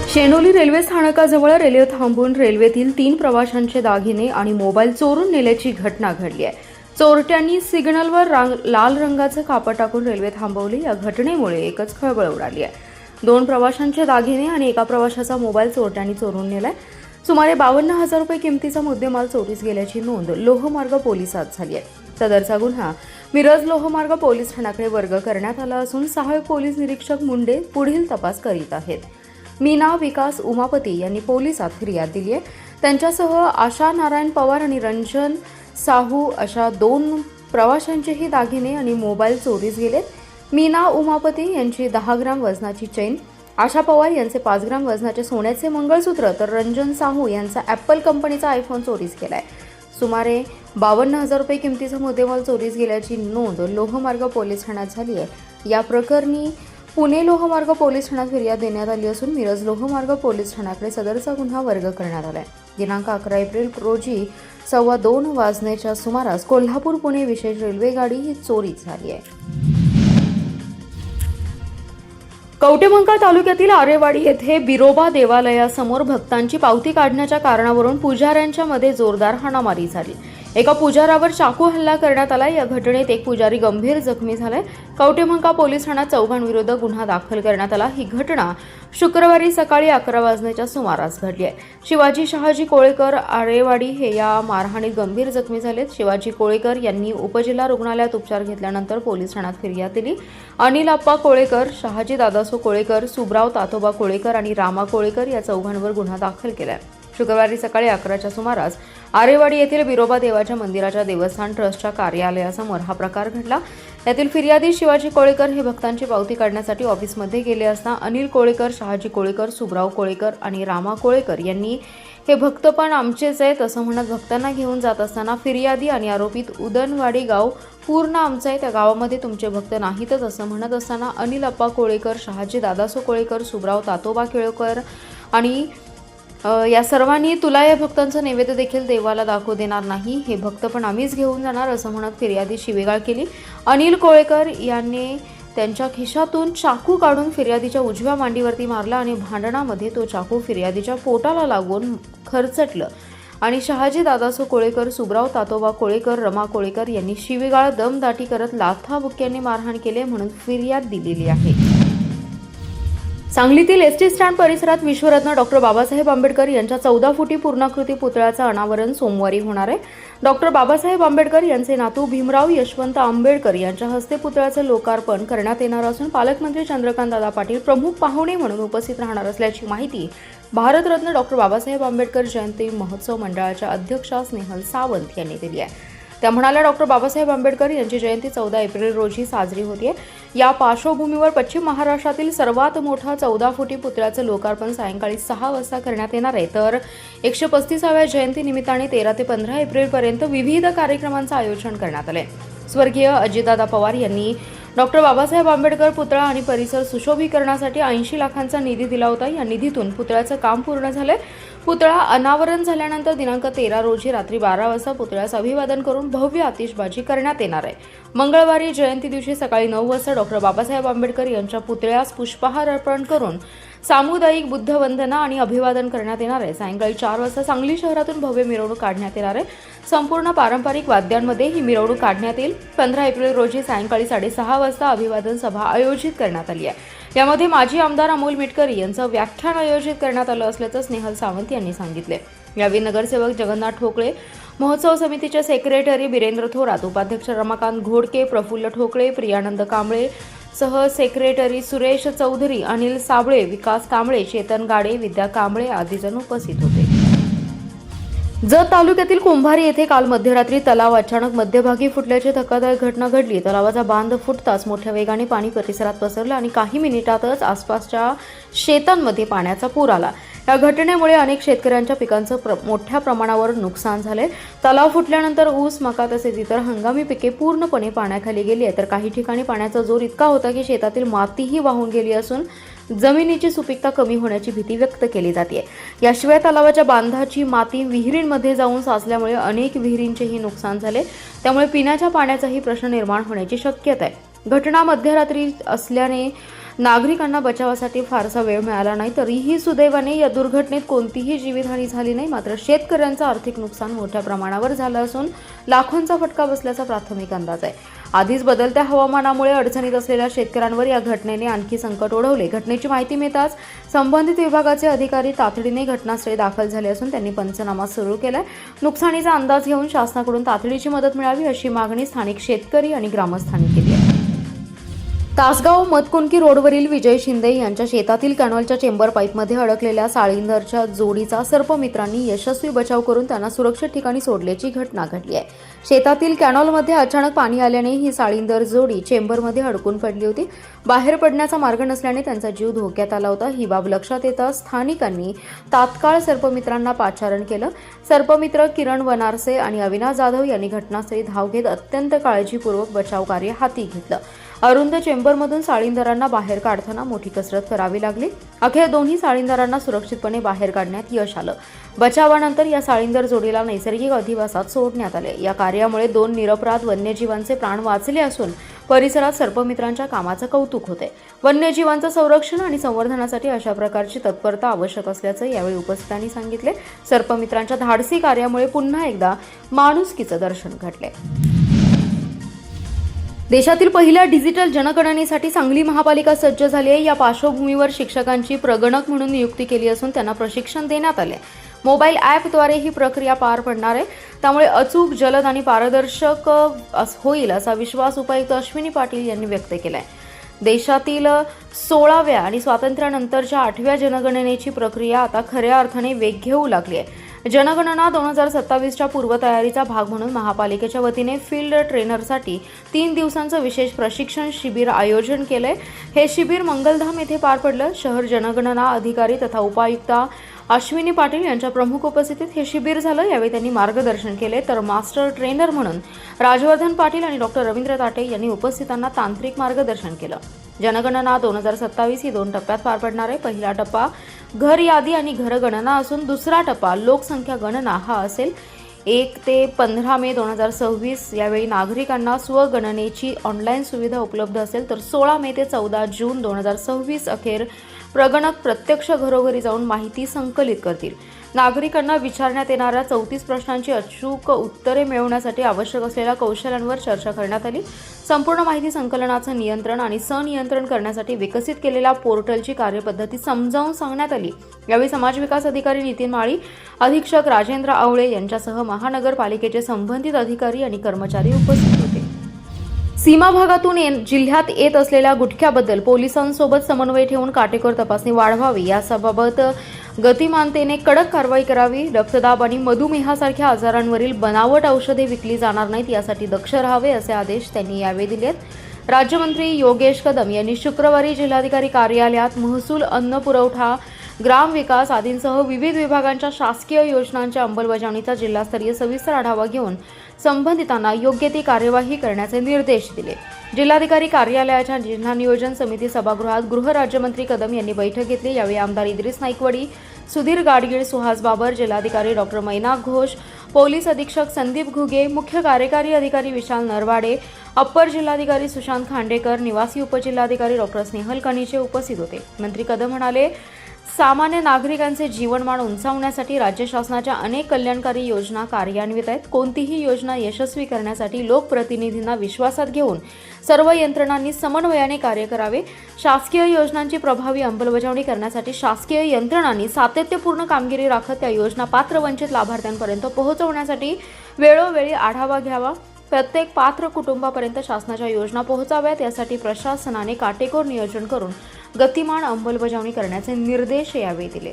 Shenoli railway स्थानकाजवळ railway थांबून रेल्वेतील 3 प्रवाशांचे दागिने आणि मोबाईल चोरून नेल्याची घटना घडली आहे। चोरट्यांनी सिग्नलवर लाल रंगाचं कापड टाकून रेल्वे थांबवली। या घटनेमुळे एकच खळबळ उडाली आहे। 2 प्रवाशांचे दागिने आणि एका प्रवाशाचा मोबाईल चोरट्यांनी चोरून नेलाय। सुमारे 52,000 रुपये किमतीचा मुद्देमाल चोरीस गेल्याची नोंद लोहमार्ग पोलिसात झाली आहे। सदरचा गुन्हा मिरज लोहमार्ग पोलीस ठाण्याकडे वर्ग करण्यात आला असून सहाय्यक पोलीस निरीक्षक मुंडे पुढील तपास करीत आहेत। मीना विकास उमापती यांनी पोलिसात फिर्याद दिली आहे। त्यांच्यासह आशा नारायण पवार आणि रंजन साहू अशा 2 प्रवाशांचेही दागिने आणि मोबाईल चोरीस गेलेत। मीना उमापती यांची 10 ग्राम वजनाची चेन, आशा पवार यांचे 5 ग्राम वजनाचे सोन्याचे मंगळसूत्र तर रंजन साहू यांचा ॲपल कंपनीचा आयफोन चोरीस गेलाय। सुमारे 52,000 रुपये किमतीचा मुद्देमाल चोरीस गेल्याची नोंद लोहमार्ग पोलीस ठाण्यात झाली आहे। या प्रकरणी पुणे लोहमार्ग पोलीस ठाण्यात फिर्याद देण्यात आली असून मिरज लोहमार्ग पोलीस ठाण्याकडे सदरचा गुन्हा वर्ग करण्यात आलाय। दिनांक 11 एप्रिल रोजी 2:15 वाजण्याच्या सुमारास कोल्हापूर पुणे विशेष रेल्वे गाडी ही चोरी झाली आहे। कवटेमंकाळ तालुक्यातील आरेवाडी येथे बिरोबा देवालयासमोर भक्तांची पावती काढण्याच्या कारणावरून पुजाऱ्यांच्या मध्ये जोरदार हाणामारी झाली। एका पुजारावर चाकू हल्ला करण्यात आला। या घटनेत एक पुजारी गंभीर जखमी झालाय। कवटेमंकाळ पोलीस ठाण्यात 4 विरुद्ध गुन्हा दाखल करण्यात आला। ही घटना शुक्रवारी सकाळी 11 वाजण्याच्या सुमारास घडली आहे। शिवाजी शहाजी कोळेकर आरेवाडी हे या मारहाणीत गंभीर जखमी झालेत। शिवाजी कोळेकर यांनी उपजिल्हा रुग्णालयात उपचार घेतल्यानंतर पोलीस ठाण्यात फिर्याद दिली। अनिल आप्पा कोळेकर, शहाजी दादासो कोळेकर, सुब्राव तातोबा कोळेकर आणि रामा कोळेकर या 4 गुन्हा दाखल केलाय। शुक्रवारी सकाळी 11च्या सुमारास आरेवाडी येथील बिरोबा देवाच्या मंदिराच्या देवस्थान ट्रस्टच्या कार्यालयासमोर हा प्रकार घडला। यातील फिर्यादी शिवाजी कोळेकर हे भक्तांची पावती काढण्यासाठी ऑफिसमध्ये गेले असता अनिल कोळेकर, शहाजी कोळेकर, सुब्राव कोळेकर आणि रामा कोळेकर यांनी हे भक्त पण आमचेच आहेत असं म्हणत भक्तांना घेऊन जात असताना फिर्यादी आणि आरोपित उदनवाडी गाव पूर्ण आमचं आहे, त्या गावामध्ये तुमचे भक्त नाहीतच असं म्हणत असताना अनिल अप्पा कोळेकर, शहाजी दादासो कोळेकर, सुब्राव तातोबा कोळेकर आणि या सर्वांनी तुला या भक्तांचं नैवेद्य देखील देवाला दाखवू देणार नाही, हे भक्त पण आम्हीच घेऊन जाणार असं म्हणत फिर्यादी शिवीगाळ केली। अनिल कोळेकर यांनी त्यांच्या खिशातून चाकू काढून फिर्यादीच्या उजव्या मांडीवरती मारला आणि भांडणामध्ये तो चाकू फिर्यादीच्या पोटाला लागून खरचटलं आणि शहाजी दादासो कोळेकर, सुब्राव तातोबा कोळेकर, रमा कोळेकर यांनी शिवीगाळ दमदाटी करत लाथाबुक्क्यांनी मारहाण केले म्हणून फिर्याद दिलेली आहे। सांगलीतील एसटी स्टँड परिसरात विश्वरत्न डॉक्टर बाबासाहेब आंबेडकर यांच्या 14 फुटी पूर्णाकृती पुतळ्याचं अनावरण सोमवारी होणार आहे। डॉक्टर बाबासाहेब आंबेडकर यांचे नातू भीमराव यशवंत आंबेडकर यांच्या हस्ते पुतळ्याचं लोकार्पण करण्यात येणार असून पालकमंत्री चंद्रकांतदादा पाटील प्रमुख पाहुणे म्हणून उपस्थित राहणार असल्याची माहिती भारतरत्न डॉक्टर बाबासाहेब आंबेडकर जयंती महोत्सव मंडळाच्या अध्यक्षा स्नेहल सावंत यांनी दिली आहे। त्या म्हणाल्या, डॉक्टर बाबासाहेब आंबेडकर यांची जयंती 14 एप्रिल रोजी साजरी होते। या पार्श्वभूमीवर पश्चिम महाराष्ट्रातील सर्वात मोठा 14 फुटी पुतळ्याचं लोकार्पण सायंकाळी 6 वाजता करण्यात येणार आहे। तर 135व्या जयंती निमित्ताने 13 ते 15 एप्रिलपर्यंत विविध कार्यक्रमांचं आयोजन करण्यात आले। स्वर्गीय अजितदादा पवार यांनी डॉक्टर बाबासाहेब आंबेडकर पुतळा आणि परिसर सुशोभीकरणासाठी 80 लाखांचा निधी दिला होता। या निधीतून पुतळ्याचं काम पूर्ण झालंय। पुतळा अनावरण झाल्यानंतर दिनांक 13 रोजी रात्री 12 वाजता पुतळ्यास अभिवादन करून भव्य आतिषबाजी करण्यात येणार आहे। मंगळवारी जयंती दिवशी सकाळी 9 वाजता डॉक्टर बाबासाहेब आंबेडकर यांच्या पुतळ्यास पुष्पहार अर्पण करून सामुदायिक बुद्धवंदना आणि अभिवादन करण्यात येणार आहे। सायंकाळी 4 वाजता सांगली शहरातून भव्य मिरवणूक काढण्यात येणार आहे। संपूर्ण पारंपरिक वाद्यांमध्ये ही मिरवणूक काढण्यात येईल। 15 एप्रिल रोजी सायंकाळी 6:30 वाजता अभिवादन सभा आयोजित करण्यात आली आहे। यामध्ये माजी आमदार अमोल मिटकरी यांचं व्याख्यान आयोजित करण्यात आलं असल्याचं स्नेहल सावंत यांनी सांगितले। यावेळी नगरसेवक जगन्नाथ ठोकळे, महोत्सव समितीचे सेक्रेटरी बिरेंद्र थोरात, उपाध्यक्ष रमाकांत घोडके, प्रफुल्ल ठोकळे, प्रियानंद कांबळे सह सेक्रेटरी सुरेश चौधरी, अनिल साबळे, विकास कांबळे, चेतन गाडे, विद्या कांबळे आदी जण उपस्थित होते। जत तालुक्यातील कुंभारी येथे काल मध्यरात्री तलाव अचानक मध्यभागी फुटल्याची धक्कादायक घटना घडली। तलावाचा बांध फुटताच मोठ्या वेगाने पाणी परिसरात पसरलं आणि काही मिनिटातच आसपासच्या शेतांमध्ये पाण्याचा पूर आला। या घटनेमुळे अनेक शेतकऱ्यांच्या पिकांचं मोठ्या प्रमाणावर नुकसान झाले। तलाव फुटल्यानंतर ऊस, मका तसेच इतर हंगामी पिके पूर्णपणे पाण्याखाली गेली आहे, तर काही ठिकाणी पाण्याचा जोर इतका होता की शेतातील मातीही वाहून गेली असून जमिनीची सुपीकता कमी होण्याची भीती व्यक्त केली जाते। याशिवाय तलावाच्या बांधाची माती विहिरींमध्ये जाऊन साचल्यामुळे अनेक विहिरींचेही नुकसान झाले, त्यामुळे पिण्याच्या पाण्याचाही प्रश्न निर्माण होण्याची शक्यता आहे। घटना मध्यरात्री असल्याने नागरिकांना बचावासाठी फारसा वेळ मिळाला नाही. तरीही सुदैवाने या दुर्घटनेत कोणतीही जीवितहानी झाली नाही. मात्र शेतकऱ्यांचं आर्थिक नुकसान मोठ्या प्रमाणावर झालं असून लाखोंचा फटका बसल्याचा प्राथमिक अंदाज आहे. आधीच बदलत्या हवामानामुळे अडचणीत असलेल्या शेतकऱ्यांवर या घटनेने आणखी संकट ओढवले. घटनेची माहिती मिळताच संबंधित विभागाचे अधिकारी तातडीने घटनास्थळी दाखल झाले असून त्यांनी पंचनामा सुरू केलाय. नुकसानीचा अंदाज घेऊन शासनाकडून तातडीची मदत मिळावी अशी मागणी स्थानिक शेतकरी आणि ग्रामस्थांनी केली आहे. तासगाव मतकुणकी रोडवरील विजय शिंदे यांच्या शेतातील कॅनॉलच्या चेंबर पाईपमध्ये अडकलेल्या साळींदरच्या जोडीचा सर्पमित्रांनी यशस्वी बचाव करून त्यांना सुरक्षित ठिकाणी सोडल्याची घटना घडली आहे. शेतातील कॅनॉलमध्ये अचानक पाणी आल्याने ही साळींदर जोडी चेंबरमध्ये अडकून पडली होती. बाहेर पडण्याचा मार्ग नसल्याने त्यांचा जीव धोक्यात आला होता. ही बाब लक्षात येताच स्थानिकांनी तात्काळ सर्पमित्रांना पाचारण केलं. सर्पमित्र किरण वनारसे आणि अविनाश जाधव यांनी घटनास्थळी धाव घेत अत्यंत काळजीपूर्वक बचाव कार्य हाती घेतलं. अरुंद चेंबरमधून साळींदरांना बाहेर काढताना मोठी कसरत करावी लागली. अखेर दोन्ही साळींदरांना सुरक्षितपणे बाहेर काढण्यात यश आलं. बचावानंतर या साळींदर जोडीला नैसर्गिक अधिवासात सोडण्यात आले. या कार्यामुळे 2 निरपराध वन्यजीवांचे प्राण वाचले असून परिसरात सर्पमित्रांच्या कामाचं कौतुक होते. वन्यजीवांचं संरक्षण आणि संवर्धनासाठी अशा प्रकारची तत्परता आवश्यक असल्याचं यावेळी उपस्थितांनी सांगितले. सर्पमित्रांच्या धाडसी कार्यामुळे पुन्हा एकदा माणुसकीचं दर्शन घडले. देशातील पहिल्या डिजिटल जनगणनेसाठी सांगली महापालिका सज्ज झाली आहे. या पार्श्वभूमीवर शिक्षकांची प्रगणक म्हणून नियुक्ती केली असून त्यांना प्रशिक्षण देण्यात आले. मोबाईल ॲपद्वारे ही प्रक्रिया पार पडणार आहे. त्यामुळे अचूक, जलद आणि पारदर्शक होईल असा विश्वास उपायुक्त अश्विनी पाटील यांनी व्यक्त केला आहे. देशातील 16व्या आणि स्वातंत्र्यानंतरच्या 8व्या जनगणनेची प्रक्रिया आता खऱ्या अर्थाने वेग घेऊ लागली आहे. जनगणना 2027च्या पूर्वतयारीचा भाग म्हणून महापालिकेच्या वतीने फील्ड ट्रेनरसाठी 3 दिवसांचं विशेष प्रशिक्षण शिबिर आयोजन केलंय. हे शिबिर मंगलधाम येथे पार पडलं. शहर जनगणना अधिकारी तथा उपायुक्त अश्विनी पाटील यांच्या प्रमुख उपस्थितीत हे शिबिर झालं. यावेळी त्यांनी मार्गदर्शन केले. तर मास्टर ट्रेनर म्हणून राजवर्धन पाटील आणि डॉक्टर रवींद्र ताटे यांनी उपस्थितांना तांत्रिक मार्गदर्शन केलं. जनगणना 2027 ही 2 टप्प्यात पार पडणार आहे. पहिला टप्पा घर यादी आणि घरगणना असून दुसरा टप्पा लोकसंख्या गणना हा असेल. 1 ते 15 मे 2026 यावेळी नागरिकांना स्वगणनेची ऑनलाईन सुविधा उपलब्ध असेल. तर 16 मे ते 14 जून 2026 अखेर प्रगणक प्रत्यक्ष घरोघरी जाऊन माहिती संकलित करतील. नागरिकांना विचारण्यात येणाऱ्या 34 प्रश्नांची अचूक उत्तरे मिळवण्यासाठी आवश्यक असलेल्या कौशल्यांवर चर्चा करण्यात आली. संपूर्ण माहिती संकलनाचं नियंत्रण आणि संनियंत्रण करण्यासाठी विकसित केलेल्या पोर्टलची कार्यपद्धती समजावून सांगण्यात आली. यावेळी समाज विकास अधिकारी नितीन माळी, अधीक्षक राजेंद्र आवळे यांच्यासह महानगरपालिकेचे संबंधित अधिकारी आणि कर्मचारी उपस्थित होते. सीमा भागातून जिल्ह्यात येत असलेल्या गुटख्याबद्दल पोलिसांसोबत समन्वय ठेवून काटेकोर तपासणी वाढवावी. याबाबत गतिमानतेने कडक कारवाई करावी. रक्तदाब आणि मधुमेहासारख्या आजारांवरील बनावट औषधे विकली जाणार नाहीत यासाठी दक्ष राहावे असे आदेश त्यांनी यावेळी दिलेत. राज्यमंत्री योगेश कदम यांनी शुक्रवारी जिल्हाधिकारी कार्यालयात महसूल, अन्न पुरवठा, ग्रामविकास आदींसह विविध विभागांच्या शासकीय योजनांच्या अंमलबजावणीचा जिल्हास्तरीय सविस्तर आढावा घेऊन संबंधितांना योग्य ती कार्यवाही करण्याचे निर्देश दिले. जिल्हाधिकारी कार्यालयाच्या जिल्हा नियोजन समिती सभागृहात गृहराज्यमंत्री कदम यांनी बैठक घेतली. यावेळी आमदार इद्रिस नाईकवडी, सुधीर गाडगीळ, सुहास बाबर, जिल्हाधिकारी डॉक्टर मैनाक घोष, पोलीस अधीक्षक संदीप घुगे, मुख्य कार्यकारी अधिकारी विशाल नरवाडे, अप्पर जिल्हाधिकारी सुशांत खांडेकर, निवासी उपजिल्हाधिकारी डॉक्टर स्नेहल कणीचे उपस्थित होते. मंत्री कदम म्हणाले, सामान्य नागरिकांचे जीवनमान उंचावण्यासाठी राज्य शासनाच्या अनेक कल्याणकारी योजना कार्यान्वित आहेत. कोणतीही योजना यशस्वी करण्यासाठी लोकप्रतिनिधींना विश्वासात घेऊन सर्व यंत्रणांनी समन्वयाने कार्य करावे. शासकीय योजनांची प्रभावी अंमलबजावणी करण्यासाठी शासकीय यंत्रणांनी सातत्यपूर्ण कामगिरी राखत त्या योजना पात्र वंचित लाभार्थ्यांपर्यंत पोहोचवण्यासाठी वेळोवेळी आढावा घ्यावा. प्रत्येक पात्र कुटुंबापर्यंत शासनाच्या योजना पोहोचाव्यात यासाठी प्रशासनाने काटेकोर नियोजन करून गतिमान अंमलबजावणी करण्याचे निर्देश यावेळी दिले.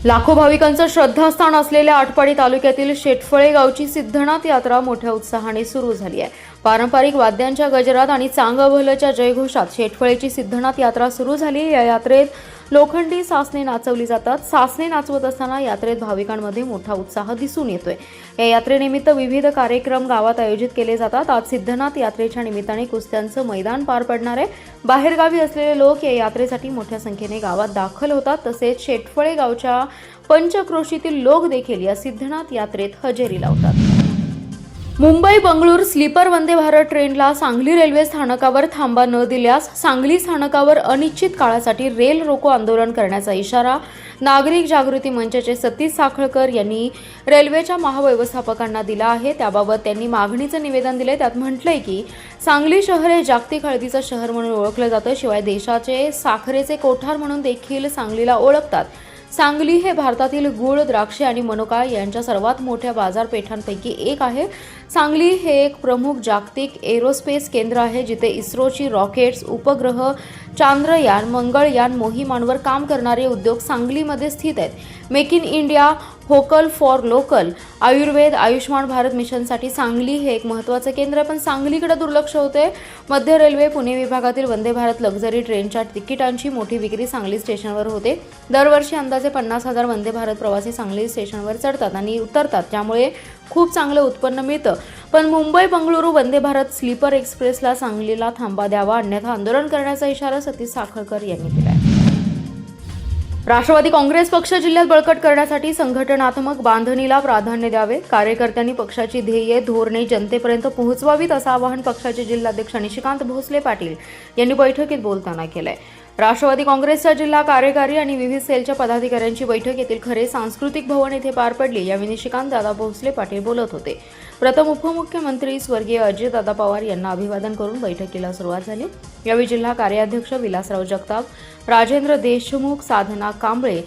लाखो भाविकांचं श्रद्धास्थान असलेल्या आटपाडी तालुक्यातील शेटफळे गावची सिद्धनाथ यात्रा मोठ्या उत्साहाने सुरू झाली आहे. पारंपरिक वाद्यांच्या गजरात आणि चांगभलच्या जयघोषात शेटफळेची सिद्धनाथ यात्रा सुरू झाली. या यात्रेत लोखंडी सासने नाचवली जातात. सासने नाचवत असताना यात्रेत भाविकांमध्ये मोठा उत्साह दिसून येतोय. या यात्रेनिमित्त विविध कार्यक्रम गावात आयोजित केले जातात. आज सिद्धनाथ यात्रेच्या निमित्ताने कुस्त्यांचं मैदान पार पडणार आहे. बाहेरगावी असलेले लोक या यात्रेसाठी मोठ्या संख्येने गावात दाखल होतात. तसेच शेटफळे गावच्या पंचक्रोशीतील लोक देखील या सिद्धनाथ यात्रेत हजेरी लावतात. मुंबई बंगळूर स्लीपर वंदे भारत ट्रेनला सांगली रेल्वे स्थानकावर थांबा न दिल्यास सांगली स्थानकावर अनिश्चित काळासाठी रेल रोको आंदोलन करण्याचा इशारा नागरिक जागृती मंचचे सतीश साखळकर यांनी रेल्वेच्या महाव्यवस्थापकांना दिला आहे। त्याबाबत त्यांनी मागणीचं निवेदन दिले। त्यात म्हटलंय की सांगली शहर हे जागतिक हळदीचं शहर म्हणून ओळखलं जातं, शिवाय देशाचे साखरेचे कोठार म्हणून देखील सांगलीला ओळखतात। सांगली हे भारतातील गूळ, द्राक्षे आणि मनुका यांच्या सर्वात मोठ्या बाजारपेठांपैकी एक आहे। सांगली हे एक प्रमुख जागतिक एरोस्पेस केंद्र आहे, जिथे इस्रोची रॉकेट्स, उपग्रह, चांद्रयान, मंगळयान मोहिमांवर काम करणारे उद्योग सांगलीमध्ये स्थित आहेत। Make in India, vocal for local, Ayurveda, Ayushman Bharat मिशनसाठी सांगली हे एक महत्त्वाचं केंद्र आहे, पण सांगलीकडे दुर्लक्ष होते। मध्य रेल्वे पुणे विभागातील वंदे भारत लक्झरी ट्रेनच्या तिकिटांची मोठी विक्री सांगली स्टेशनवर होते। दरवर्षी अंदाजे 50,000 वंदे भारत प्रवासी सांगली स्टेशनवर चढतात आणि उतरतात, त्यामुळे खूप चांगलं उत्पन्न मिळतं। पण मुंबई बंगळुरू वंदे भारत स्लीपर एक्सप्रेसला सांगलीला थांबा द्यावा, अन्यथा आंदोलन करण्याचा इशारा सतीश साखळकर यांनी दिला आहे। राष्ट्रवादी काँग्रेस पक्ष जिल्ह्यात बळकट करण्यासाठी संघटनात्मक बांधणीला प्राधान्य द्यावे, कार्यकर्त्यांनी पक्षाची ध्येये, धोरणे जनतेपर्यंत पोहोचवावीत, असं आवाहन पक्षाचे जिल्हाध्यक्ष निशिकांत भोसले पाटील यांनी बैठकीत बोलताना केलंय। राष्ट्रवादी काँग्रेसच्या जिल्हा कार्यकारी आणि विविध सेलच्या पदाधिकाऱ्यांची बैठक येथील खरे सांस्कृतिक भवन येथे पार पडली। यावेळी निशिकांत दादा भोसले पाटील बोलत होते। प्रथम उपमुख्यमंत्री स्वर्गीय अजितदादा पवार यांना अभिवादन करून बैठकीला सुरुवात झाली। यावेळी जिल्हा कार्याध्यक्ष विलासराव जगताप, राजेंद्र देशमुख, साधना कांबळे,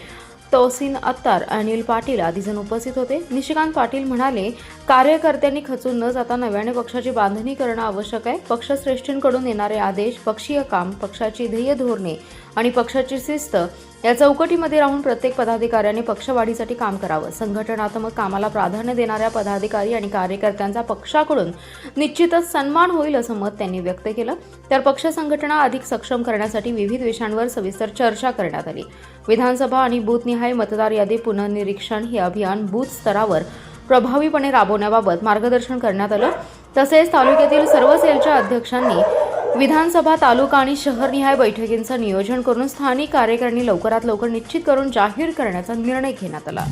तौसीन अत्तार, अनिल पाटील आदी जण उपस्थित होते। निशिकांत पाटील म्हणाले, कार्यकर्त्यांनी खचून न जाता नव्याने पक्षाची बांधणी करणं आवश्यक आहे। पक्षश्रेष्ठींकडून येणारे आदेश, पक्षीय काम, पक्षाची ध्येय धोरणे आणि पक्षाची शिस्त या चौकटीमध्ये राहून प्रत्येक पदाधिकाऱ्याने पक्षवाढीसाठी काम करावं। संघटनात्मक कामाला प्राधान्य देणाऱ्या पदाधिकारी आणि कार्यकर्त्यांचा पक्षाकडून निश्चितच सन्मान होईल, असं मत त्यांनी व्यक्त केलं। तर पक्ष संघटना अधिक सक्षम करण्यासाठी विविध विषयांवर सविस्तर चर्चा करण्यात आली। विधानसभा आणि बूथनिहाय मतदार यादी पुनर्निरीक्षण हे अभियान बूथ स्तरावर प्रभावीपणे राबवण्याबाबत मार्गदर्शन करण्यात आलं। तसेच तालुक्यातील सर्व सेलच्या अध्यक्षांनी विधानसभा, तालुका आणि शहरनिहाय बैठकींचं नियोजन करून स्थानिक कार्यकारिणी लवकरात लवकर निश्चित करून जाहीर करण्याचा निर्णय घेण्यात आला।